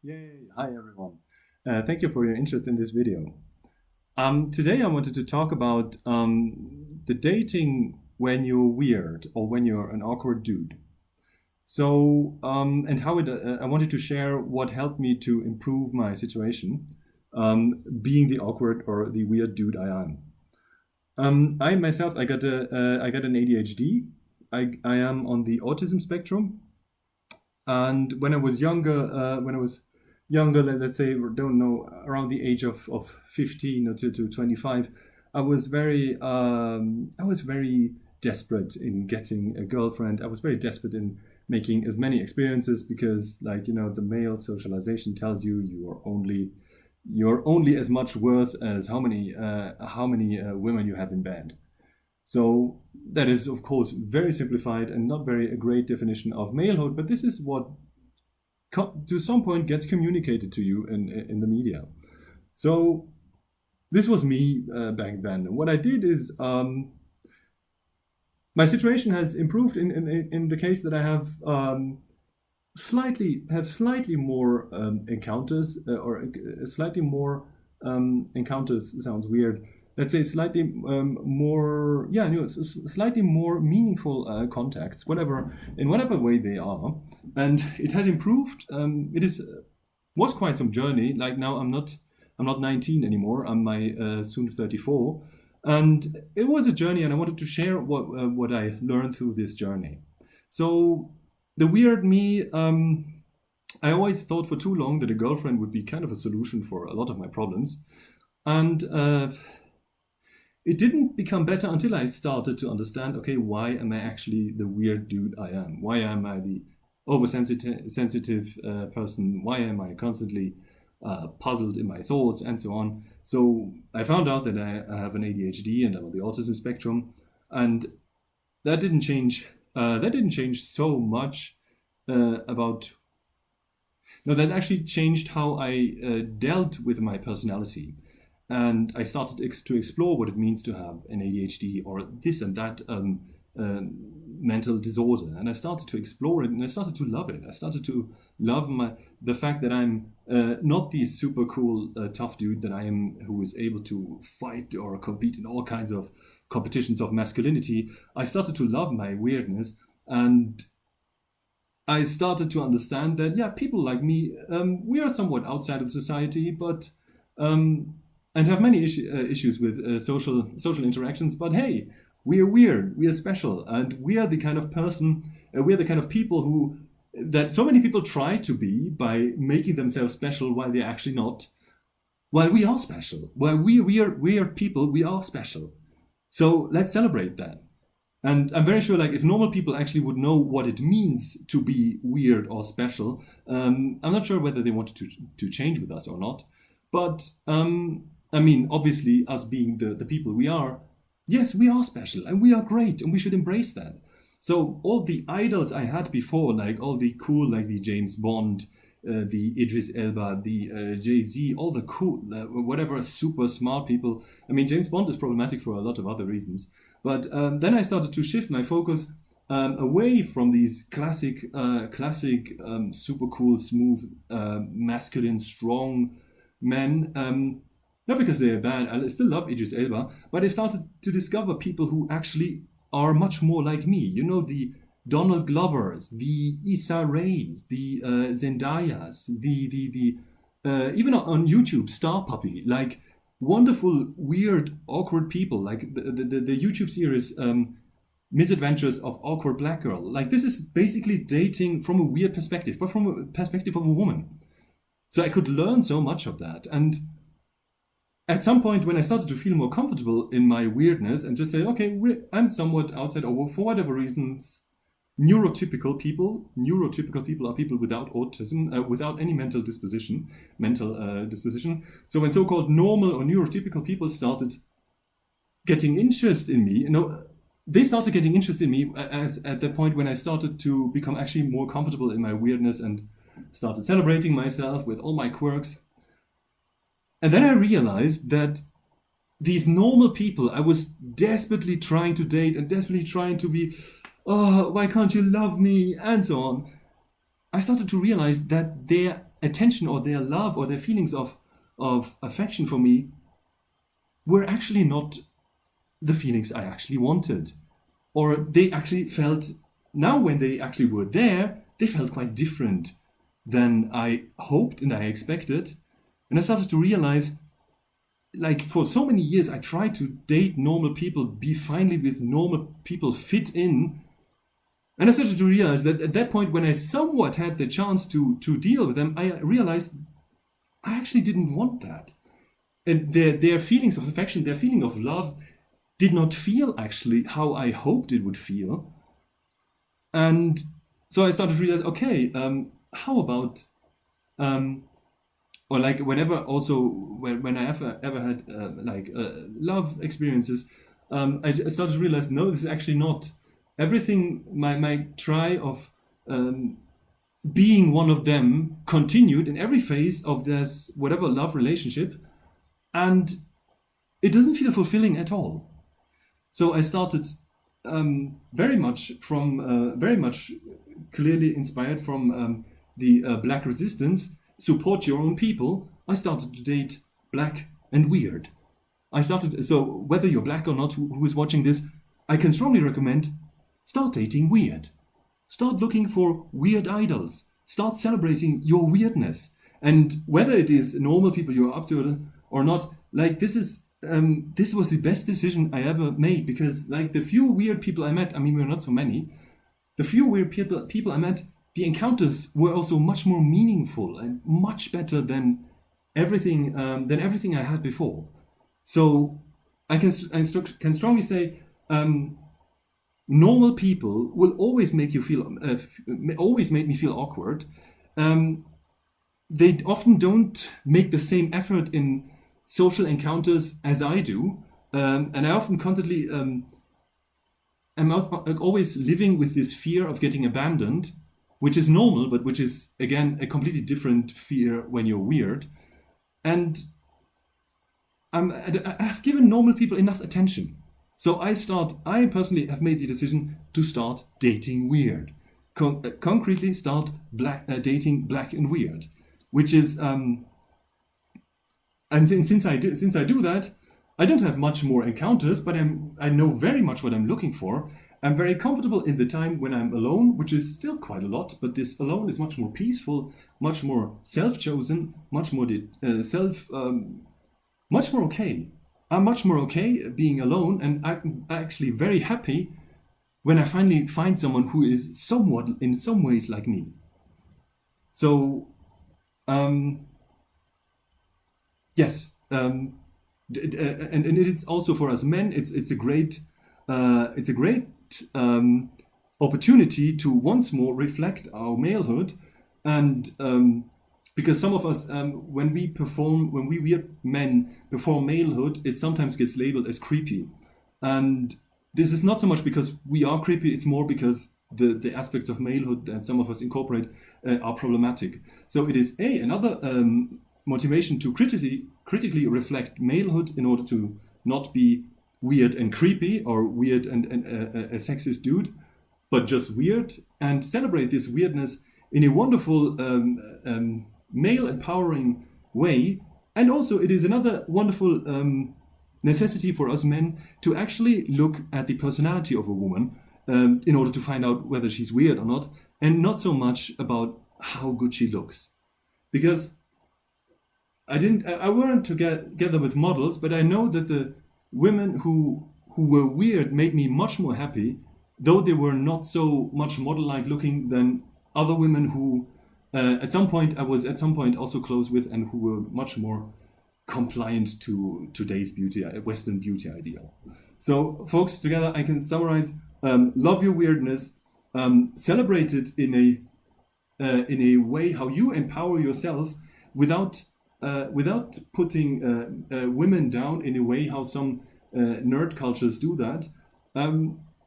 Yay! Hi everyone. Thank you for your interest in this video. Today I wanted to talk about the dating when you're weird or when you're an awkward dude. And how I wanted to share what helped me to improve my situation, being the awkward or the weird dude I am. I myself, I got an ADHD. I am on the autism spectrum, and when I was younger, let's say, don't know, around the age of 15 or to 25, I was very desperate in getting a girlfriend. I was very desperate in making as many experiences because, like, the male socialization tells you you're only as much worth as how many women you have in bed. So that is, of course, very simplified and not very a great definition of malehood, but this is what to some point gets communicated to you in the media. So this was me back then. What I did is my situation has improved in the case that I have slightly more encounters or slightly more encounters sounds weird. Let's say slightly more, slightly more meaningful contacts, in whatever way they are, and it has improved. Was quite some journey. Like now, I'm not 19 anymore. I'm soon 34, and it was a journey, and I wanted to share what I learned through this journey. So the weird me. I always thought for too long that a girlfriend would be kind of a solution for a lot of my problems, and it didn't become better until I started to understand, okay, why am I actually the weird dude I am? Why am I the oversensitive person? Why am I constantly puzzled in my thoughts and so on? So I found out that I have an ADHD and I'm on the autism spectrum, and that didn't change. That didn't change so much that actually changed how I dealt with my personality. And I started to explore what it means to have an ADHD or this and that mental disorder. And I started to explore it, and I started to love it. I started to love the fact that I'm not the super cool, tough dude that I am, who is able to fight or compete in all kinds of competitions of masculinity. I started to love my weirdness, and I started to understand that, people like me, we are somewhat outside of society, but and have many issues with social interactions. But hey, we are weird, we are special, and we are the kind of we are the kind of people that so many people try to be by making themselves special while they're actually not. While we are special, while we are people, we are special. So let's celebrate that. And I'm very sure, like, if normal people actually would know what it means to be weird or special, I'm not sure whether they wanted to change with us or not. But I mean, obviously, us being the people we are, yes, we are special and we are great and we should embrace that. So all the idols I had before, like all the cool, like the James Bond, the Idris Elba, the Jay-Z, all the cool, whatever super smart people. I mean, James Bond is problematic for a lot of other reasons. But then I started to shift my focus away from these classic, super cool, smooth, masculine, strong men. Not because they are bad, I still love Idris Elba, but I started to discover people who actually are much more like me. The Donald Glovers, the Issa Raes, the Zendayas, the even on YouTube, Star Puppy, like wonderful, weird, awkward people, like the YouTube series Misadventures of Awkward Black Girl. Like, this is basically dating from a weird perspective, but from a perspective of a woman. So I could learn so much of that. And at some point, when I started to feel more comfortable in my weirdness and just say, okay, I'm somewhat outside, or for whatever reasons, neurotypical people are people without autism, without any mental disposition. So when so-called normal or neurotypical people started getting interest in me, they started getting interest in me as at the point when I started to become actually more comfortable in my weirdness and started celebrating myself with all my quirks. And then I realized that these normal people I was desperately trying to date and desperately trying to be, oh, why can't you love me? And so on. I started to realize that their attention or their love or their feelings of affection for me were actually not the feelings I actually wanted. Or they actually felt, now when they actually were there, they felt quite different than I hoped and I expected. And I started to realize, like, for so many years, I tried to date normal people, be finally with normal people, fit in. And I started to realize that at that point, when I somewhat had the chance to deal with them, I realized I actually didn't want that. And their feelings of affection, their feeling of love did not feel actually how I hoped it would feel. And so I started to realize, okay, how about, or like whenever also, when I ever had love experiences, I started to realize, no, this is actually not everything. My try of being one of them continued in every phase of this whatever love relationship, and it doesn't feel fulfilling at all. So I started very much clearly inspired from the Black resistance, support your own people. I started to date black and weird. So whether you're black or not, who is watching this, I can strongly recommend start dating weird. Start looking for weird idols. Start celebrating your weirdness. And whether it is normal people you're up to or not, like this was the best decision I ever made, because like the few weird people I met, I mean, we're not so many, the few weird people I met, the encounters were also much more meaningful and much better than everything I had before. So I can strongly say, normal people will always make you feel, always make me feel awkward. They often don't make the same effort in social encounters as I do, and I often constantly am always living with this fear of getting abandoned, which is normal, but which is again a completely different fear when you're weird. And I've given normal people enough attention, so I personally have made the decision to start dating weird, concretely start dating black and weird, which is. And since I do that, I don't have much more encounters, but I know very much what I'm looking for. I'm very comfortable in the time when I'm alone, which is still quite a lot, but this alone is much more peaceful, much more self-chosen, much more much more okay. I'm much more okay being alone, and I'm actually very happy when I finally find someone who is somewhat, in some ways, like me. So, yes, and it's also for us men. It's a great opportunity to once more reflect our malehood, and because some of us, when we weird men perform malehood, it sometimes gets labeled as creepy, and this is not so much because we are creepy. It's more because the aspects of malehood that some of us incorporate are problematic. So it is another motivation to critically reflect malehood in order to not be weird and creepy or weird and a sexist dude, but just weird, and celebrate this weirdness in a wonderful male empowering way. And also it is another wonderful necessity for us men to actually look at the personality of a woman in order to find out whether she's weird or not, and not so much about how good she looks. Because I weren't together with models, but I know that the women who were weird made me much more happy, though they were not so much model-like looking than other women who at some point I was also close with, and who were much more compliant to today's Western beauty ideal. So folks, together I can summarize, love your weirdness, celebrate it in a way how you empower yourself without putting women down in a way how some nerd cultures do that.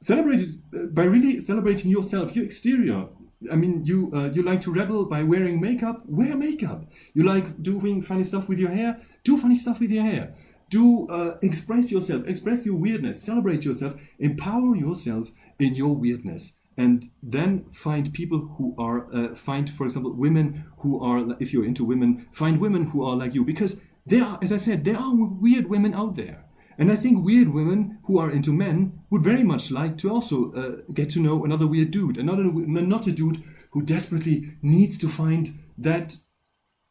Celebrate it by really celebrating yourself, your exterior. I mean, you like to rebel by wearing makeup? Wear makeup. You like doing funny stuff with your hair? Do funny stuff with your hair. Do express yourself, express your weirdness, celebrate yourself, empower yourself in your weirdness, and then find people who are, find, for example, women who are, if you're into women, find women who are like you, because there are, as I said, there are weird women out there. And I think weird women who are into men would very much like to also get to know another weird dude, not a dude who desperately needs to find that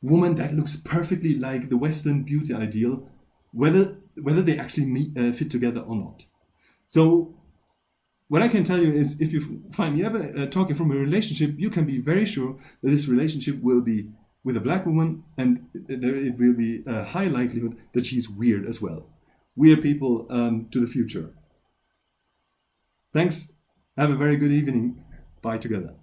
woman that looks perfectly like the Western beauty ideal, whether they actually fit together or not. So what I can tell you is, if you find me ever talking from a relationship, you can be very sure that this relationship will be with a black woman, and it will be a high likelihood that she's weird as well. Weird people to the future. Thanks. Have a very good evening. Bye together.